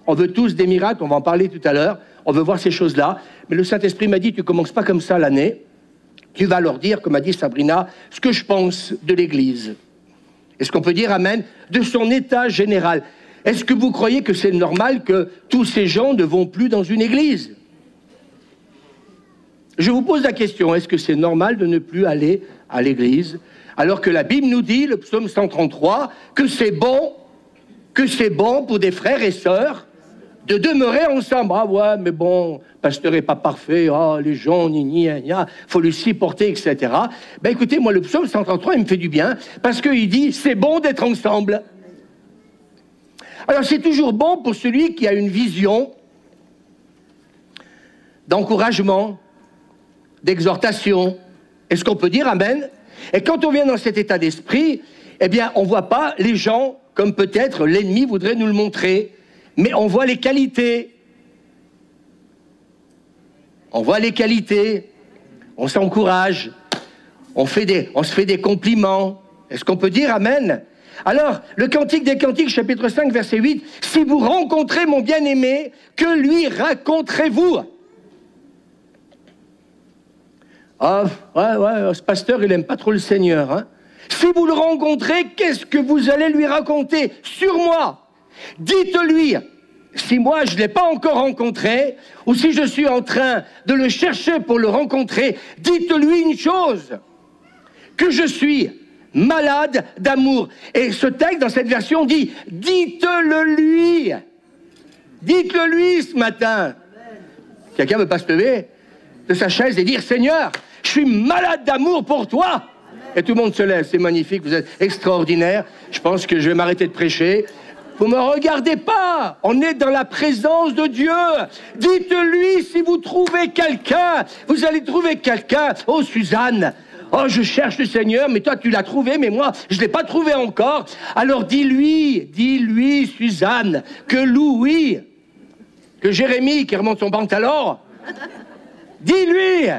On veut tous des miracles, on va en parler tout à l'heure. On veut voir ces choses-là. Mais le Saint-Esprit m'a dit, tu ne commences pas comme ça l'année. Tu vas leur dire, comme a dit Sabrina, ce que je pense de l'Église. Est-ce qu'on peut dire amen? De son état général. Est-ce que vous croyez que c'est normal que tous ces gens ne vont plus dans une église? Je vous pose la question, est-ce que c'est normal de ne plus aller à l'église? Alors que la Bible nous dit, le psaume 133, que c'est bon pour des frères et sœurs de demeurer ensemble. Ah ouais, mais bon, pasteur n'est pas parfait, ah, les gens, faut le supporter, etc. Ben écoutez, moi, le psaume 133, il me fait du bien, parce qu'il dit, c'est bon d'être ensemble. Alors, c'est toujours bon pour celui qui a une vision d'encouragement, d'exhortation. Est-ce qu'on peut dire amen? Et quand on vient dans cet état d'esprit, eh bien, on ne voit pas les gens comme peut-être l'ennemi voudrait nous le montrer, mais on voit les qualités. On voit les qualités, on s'encourage, on se fait des compliments. Est-ce qu'on peut dire amen? Alors, le Cantique des Cantiques, chapitre 5, verset 8, « Si vous rencontrez mon bien-aimé, que lui raconterez-vous » Ah, ouais, ce pasteur, il n'aime pas trop le Seigneur. Hein. Si vous le rencontrez, qu'est-ce que vous allez lui raconter sur moi? Dites-lui, si moi je ne l'ai pas encore rencontré, ou si je suis en train de le chercher pour le rencontrer, dites-lui une chose, que je suis malade d'amour. Et ce texte, dans cette version, dit, dites-le lui. Dites-le lui ce matin. Quelqu'un ne veut pas se lever de sa chaise et dire, Seigneur, je suis malade d'amour pour toi. Et tout le monde se lève, c'est magnifique, vous êtes extraordinaire. Je pense que je vais m'arrêter de prêcher. Vous ne me regardez pas, on est dans la présence de Dieu. Dites-lui si vous trouvez quelqu'un, vous allez trouver quelqu'un. Oh Suzanne, oh je cherche le Seigneur, mais toi tu l'as trouvé, mais moi je ne l'ai pas trouvé encore. Alors dis-lui Suzanne, que Louis, que Jérémie qui remonte son pantalon, dis-lui.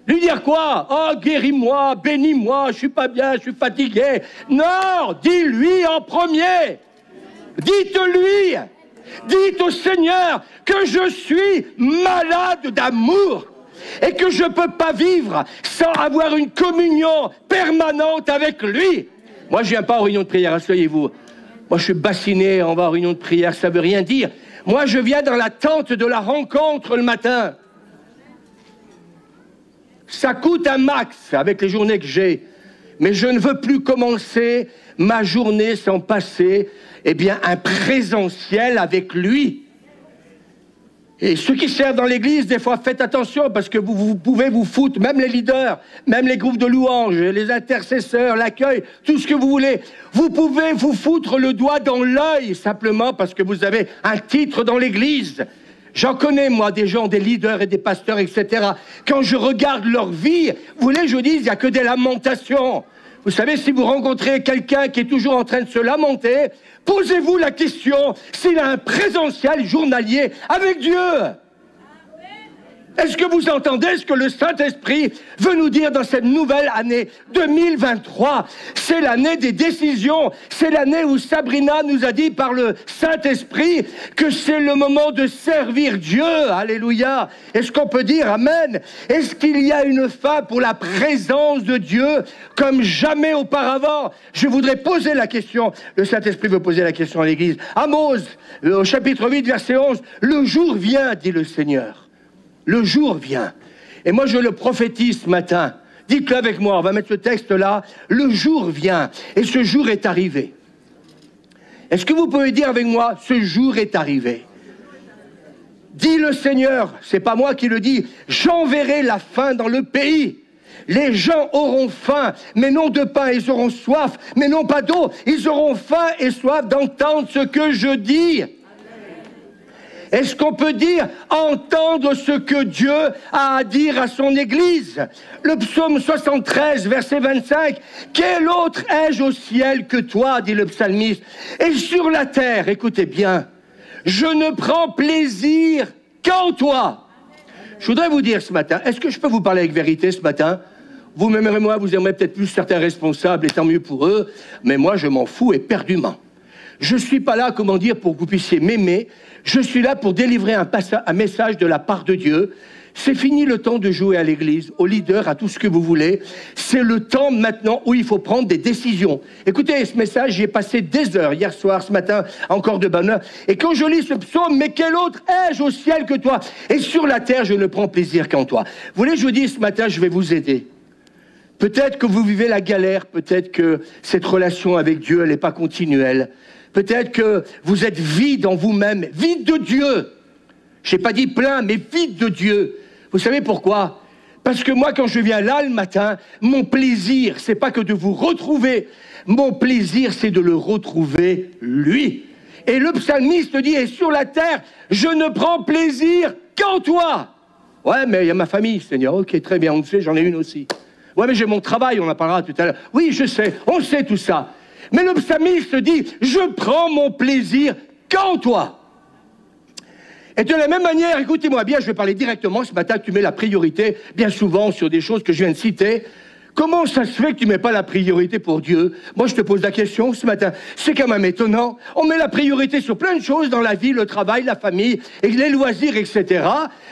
Lui dire quoi? Oh, guéris-moi, bénis-moi, je suis pas bien, je suis fatigué. Non, dis-lui en premier. Dites-lui, dites au Seigneur que je suis malade d'amour et que je ne peux pas vivre sans avoir une communion permanente avec lui. Moi, je ne viens pas en réunion de prière, asseyez-vous. Moi, je suis bassiné, on va en réunion de prière, ça ne veut rien dire. Moi, je viens dans l'attente de la rencontre le matin. Ça coûte un max avec les journées que j'ai, mais je ne veux plus commencer ma journée sans passer, eh bien, un présentiel avec lui. Et ceux qui servent dans l'église, des fois, faites attention, parce que vous pouvez vous foutre, même les leaders, même les groupes de louanges, les intercesseurs, l'accueil, tout ce que vous voulez. Vous pouvez vous foutre le doigt dans l'œil, simplement parce que vous avez un titre dans l'église. J'en connais, moi, des gens, des leaders et des pasteurs, etc. Quand je regarde leur vie, vous voulez, je dis, il n'y a que des lamentations. Vous savez, si vous rencontrez quelqu'un qui est toujours en train de se lamenter, posez-vous la question s'il a un présentiel journalier avec Dieu. Est-ce que vous entendez ce que le Saint-Esprit veut nous dire dans cette nouvelle année 2023? C'est l'année des décisions. C'est l'année où Sabrina nous a dit par le Saint-Esprit que c'est le moment de servir Dieu. Alléluia. Est-ce qu'on peut dire Amen? Est-ce qu'il y a une faim pour la présence de Dieu comme jamais auparavant? Je voudrais poser la question. Le Saint-Esprit veut poser la question à l'Église. Amos, au chapitre 8, verset 11. Le jour vient, dit le Seigneur. Le jour vient. Et moi, je le prophétise ce matin. Dites-le avec moi, on va mettre ce texte-là. Le jour vient. Et ce jour est arrivé. Est-ce que vous pouvez dire avec moi, ce jour est arrivé? Dit le Seigneur, c'est pas moi qui le dis, j'enverrai la faim dans le pays. Les gens auront faim, mais non de pain. Ils auront soif, mais non pas d'eau. Ils auront faim et soif d'entendre ce que je dis. Est-ce qu'on peut dire entendre ce que Dieu a à dire à son Église? Le psaume 73, verset 25. « Quel autre ai-je au ciel que toi ?» dit le psalmiste. « Et sur la terre, écoutez bien, je ne prends plaisir qu'en toi. » Je voudrais vous dire ce matin, est-ce que je peux vous parler avec vérité ce matin? Vous m'aimerez moi, vous aimerez peut-être plus certains responsables, et tant mieux pour eux, mais moi je m'en fous éperdument. je ne suis pas là, comment dire, pour que vous puissiez m'aimer. Je suis là pour délivrer un message de la part de Dieu. C'est fini le temps de jouer à l'église, aux leaders, à tout ce que vous voulez. C'est le temps maintenant où il faut prendre des décisions. Écoutez, ce message, j'y ai passé des heures hier soir, ce matin, encore de bonne heure. Et quand je lis ce psaume, mais quel autre ai-je au ciel que toi? Et sur la terre, je ne prends plaisir qu'en toi. Vous voulez, je vous dis ce matin, je vais vous aider. Peut-être que vous vivez la galère, peut-être que cette relation avec Dieu, elle n'est pas continuelle. Peut-être que vous êtes vide en vous-même, vide de Dieu. Je n'ai pas dit plein, mais vide de Dieu. Vous savez pourquoi? Parce que moi, quand je viens là le matin, mon plaisir, c'est pas que de vous retrouver. Mon plaisir, c'est de le retrouver, lui. Et le psalmiste dit, et sur la terre, je ne prends plaisir qu'en toi. Ouais, mais il y a ma famille, Seigneur. Ok, très bien, on le sait, j'en ai une aussi. Ouais, mais j'ai mon travail, on en parlera tout à l'heure. Oui, je sais, on sait tout ça. Mais le psalmiste dit, je prends mon plaisir qu'en toi. Et de la même manière, écoutez-moi bien, je vais parler directement ce matin, que tu mets la priorité, bien souvent, sur des choses que je viens de citer. Comment ça se fait que tu ne mets pas la priorité pour Dieu? Moi, je te pose la question ce matin. C'est quand même étonnant. On met la priorité sur plein de choses dans la vie, le travail, la famille, et les loisirs, etc.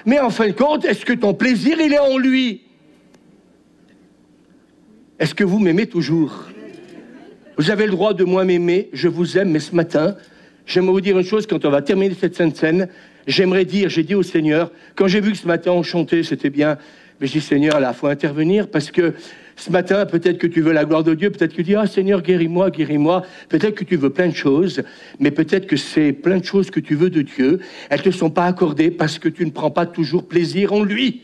Mais en fin de compte, est-ce que ton plaisir, il est en lui? Est-ce que vous m'aimez toujours? Vous avez le droit de moins m'aimer, je vous aime, mais ce matin, j'aimerais vous dire une chose, quand on va terminer cette sainte scène, j'aimerais dire, j'ai dit au Seigneur, quand j'ai vu que ce matin on chantait, c'était bien, mais j'ai dit, Seigneur, là, il faut intervenir, parce que ce matin, peut-être que tu veux la gloire de Dieu, peut-être que tu dis, ah Seigneur, guéris-moi, guéris-moi, peut-être que tu veux plein de choses, mais peut-être que c'est plein de choses que tu veux de Dieu, elles ne te sont pas accordées parce que tu ne prends pas toujours plaisir en lui.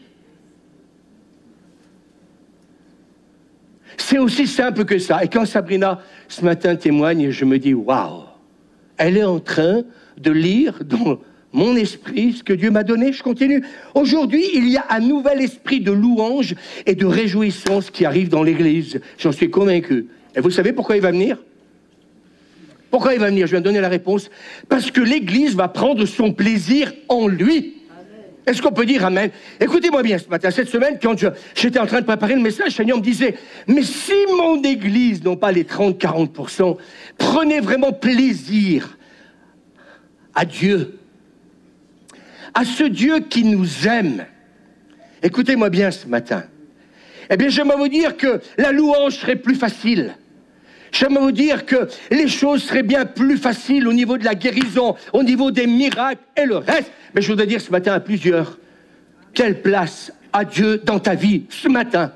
C'est aussi simple que ça. Et quand Sabrina, ce matin, témoigne, je me dis, waouh, elle est en train de lire dans mon esprit ce que Dieu m'a donné. Je continue. Aujourd'hui, il y a un nouvel esprit de louange et de réjouissance qui arrive dans l'Église. J'en suis convaincu. Et vous savez pourquoi il va venir? Pourquoi il va venir? Je viens de donner la réponse. Parce que l'Église va prendre son plaisir en lui. Est-ce qu'on peut dire amen? Écoutez-moi bien ce matin, cette semaine, quand j'étais en train de préparer le message, le Seigneur me disait, mais si mon église, non pas les 30-40%, prenait vraiment plaisir à Dieu, à ce Dieu qui nous aime, écoutez-moi bien ce matin, eh bien j'aimerais vous dire que la louange serait plus facile. J'aimerais vous dire que les choses seraient bien plus faciles au niveau de la guérison, au niveau des miracles et le reste. Mais je voudrais dire ce matin à plusieurs, quelle place a Dieu dans ta vie ce matin?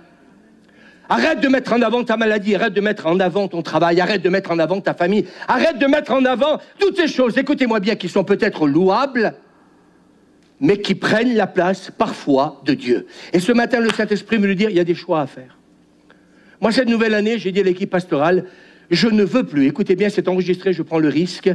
Arrête de mettre en avant ta maladie, arrête de mettre en avant ton travail, arrête de mettre en avant ta famille, arrête de mettre en avant toutes ces choses, écoutez-moi bien, qui sont peut-être louables, mais qui prennent la place parfois de Dieu. Et ce matin, le Saint-Esprit me le dit, il y a des choix à faire. Moi, cette nouvelle année, j'ai dit à l'équipe pastorale, je ne veux plus, écoutez bien, c'est enregistré, je prends le risque,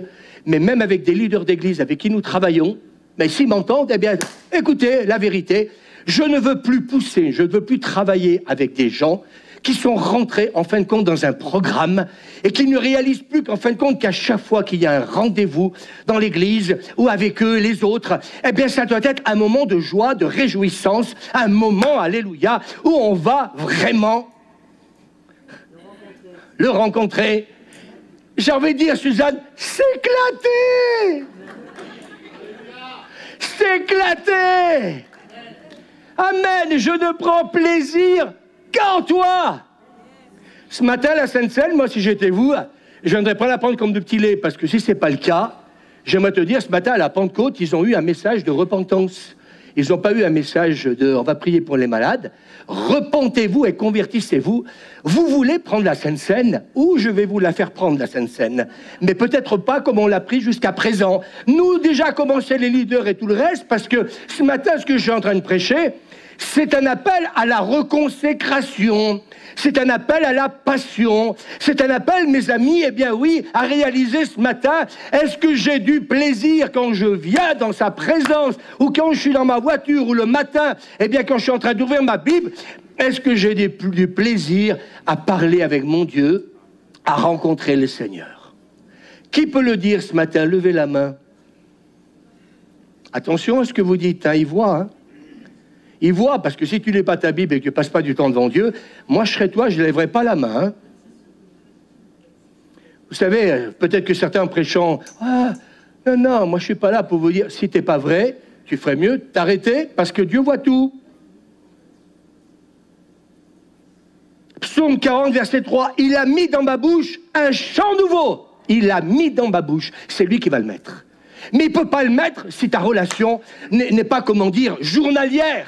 mais même avec des leaders d'église avec qui nous travaillons, mais s'ils m'entendent, eh bien, écoutez, la vérité, je ne veux plus pousser, je ne veux plus travailler avec des gens qui sont rentrés, en fin de compte, dans un programme et qui ne réalisent plus qu'en fin de compte, qu'à chaque fois qu'il y a un rendez-vous dans l'église ou avec eux, les autres, eh bien, ça doit être un moment de joie, de réjouissance, un moment, alléluia, où on va vraiment le rencontrer. J'ai envie de dire, Suzanne, s'éclater! S'éclater! Amen, je ne prends plaisir qu'en toi. Ce matin, la Sainte-Seine, moi, si j'étais vous, je ne viendrais pas la prendre comme de petits laits, parce que si ce n'est pas le cas, j'aimerais te dire, ce matin, à la Pentecôte, ils ont eu un message de repentance. Ils n'ont pas eu un message de « on va prier pour les malades ». Repentez-vous et convertissez-vous. Vous voulez prendre la Sainte Seine, ou je vais vous la faire prendre, la Sainte Seine. Mais peut-être pas comme on l'a pris jusqu'à présent. Nous, déjà, commencé les leaders et tout le reste, parce que ce matin, ce que je suis en train de prêcher, c'est un appel à la reconsécration. C'est un appel à la passion. C'est un appel, mes amis, eh bien oui, à réaliser ce matin, est-ce que j'ai du plaisir quand je viens dans sa présence, ou quand je suis dans ma voiture, ou le matin, eh bien quand je suis en train d'ouvrir ma Bible, est-ce que j'ai du plaisir à parler avec mon Dieu, à rencontrer le Seigneur? Qui peut le dire ce matin? Levez la main. Attention à ce que vous dites, hein, il voit, hein. Il voit, parce que si tu n'lis pas ta Bible et que tu ne passes pas du temps devant Dieu, moi je serais toi, je ne lèverais pas la main. Hein. Vous savez, peut-être que certains prêchant, ah, non, non, moi je suis pas là pour vous dire, si t'es pas vrai, tu ferais mieux de t'arrêter, parce que Dieu voit tout. Psaume 40, verset 3, il a mis dans ma bouche un chant nouveau. Il l'a mis dans ma bouche, c'est lui qui va le mettre. Mais il ne peut pas le mettre si ta relation n'est pas, comment dire, journalière.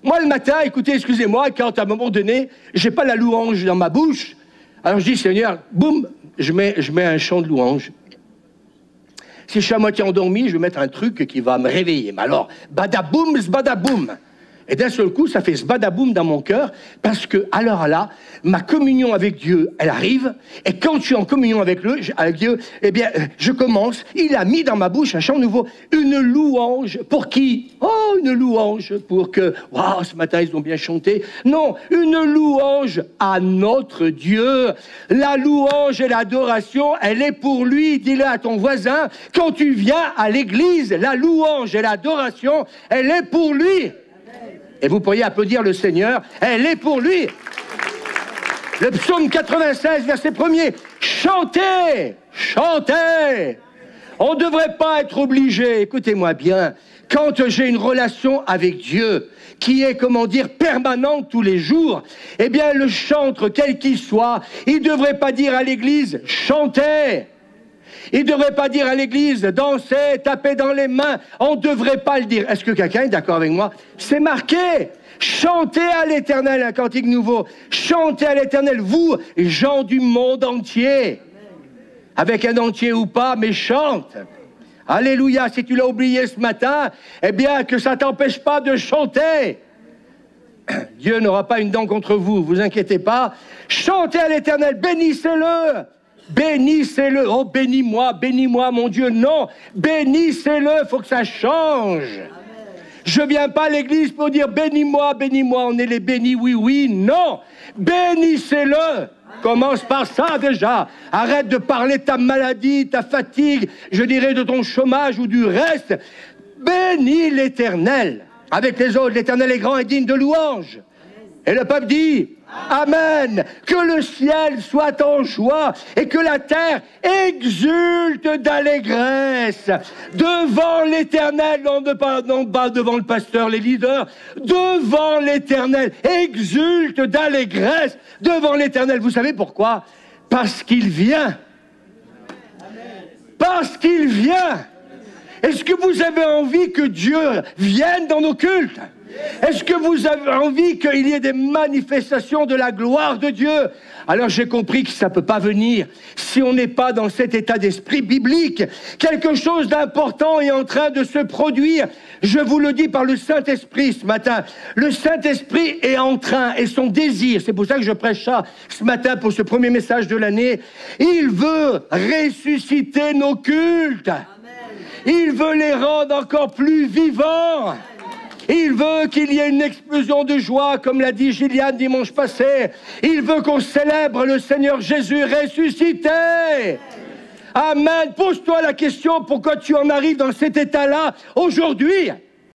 Moi, le matin, écoutez, excusez-moi, quand à un moment donné, j'ai pas la louange dans ma bouche, alors je dis, Seigneur, boum, je mets un chant de louange. Si je suis à moitié endormi, je vais mettre un truc qui va me réveiller. Mais alors, badaboum, zbadaboum. Et d'un seul coup, ça fait zbadaboum dans mon cœur, parce que, alors là, ma communion avec Dieu, elle arrive, et quand je suis en communion avec Dieu, eh bien, je commence, il a mis dans ma bouche un chant nouveau, une louange, pour qui? Oh, une louange, pour que, waouh, ce matin, ils ont bien chanté. Non, une louange à notre Dieu. La louange et l'adoration, elle est pour lui, dis-le à ton voisin, quand tu viens à l'église, la louange et l'adoration, elle est pour lui. Et vous pourriez applaudir le Seigneur, elle est pour lui. Le psaume 96, verset 1er, chantez, chantez. On ne devrait pas être obligé, écoutez-moi bien, quand j'ai une relation avec Dieu, qui est, comment dire, permanente tous les jours, eh bien le chantre, quel qu'il soit, il ne devrait pas dire à l'église, chantez. Il ne devrait pas dire à l'église, danser, taper dans les mains. On ne devrait pas le dire. Est-ce que quelqu'un est d'accord avec moi? C'est marqué. Chantez à l'Éternel, un cantique nouveau. Chantez à l'Éternel, vous, gens du monde entier. Avec un entier ou pas, mais chante. Alléluia. Si tu l'as oublié ce matin, eh bien, que ça ne t'empêche pas de chanter. Dieu n'aura pas une dent contre vous, vous inquiétez pas. Chantez à l'Éternel, bénissez-le. Bénissez-le. Oh, bénis-moi, mon Dieu. Non, bénissez-le, il faut que ça change. Amen. Je ne viens pas à l'église pour dire bénis-moi, on est les bénis, oui, oui. Non, bénissez-le. Amen. Commence par ça déjà. Arrête de parler de ta maladie, ta fatigue, je dirais de ton chômage ou du reste. Bénis l'Éternel. Avec les autres, l'Éternel est grand et digne de louange. Et le peuple dit amen, que le ciel soit en joie et que la terre exulte d'allégresse devant l'Éternel, non pas devant le pasteur, les leaders, devant l'Éternel, exulte d'allégresse devant l'Éternel. Vous savez pourquoi? Parce qu'il vient. Parce qu'il vient. Est-ce que vous avez envie que Dieu vienne dans nos cultes? Est-ce que vous avez envie qu'il y ait des manifestations de la gloire de Dieu? Alors j'ai compris que ça ne peut pas venir si on n'est pas dans cet état d'esprit biblique. Quelque chose d'important est en train de se produire. Je vous le dis par le Saint-Esprit ce matin. Le Saint-Esprit est en train, et son désir, c'est pour ça que je prêche ça ce matin pour ce premier message de l'année, il veut ressusciter nos cultes. Il veut les rendre encore plus vivants. Il veut qu'il y ait une explosion de joie, comme l'a dit Gillian dimanche passé. Il veut qu'on célèbre le Seigneur Jésus ressuscité. Amen. Pose-toi la question, pourquoi tu en arrives dans cet état-là aujourd'hui?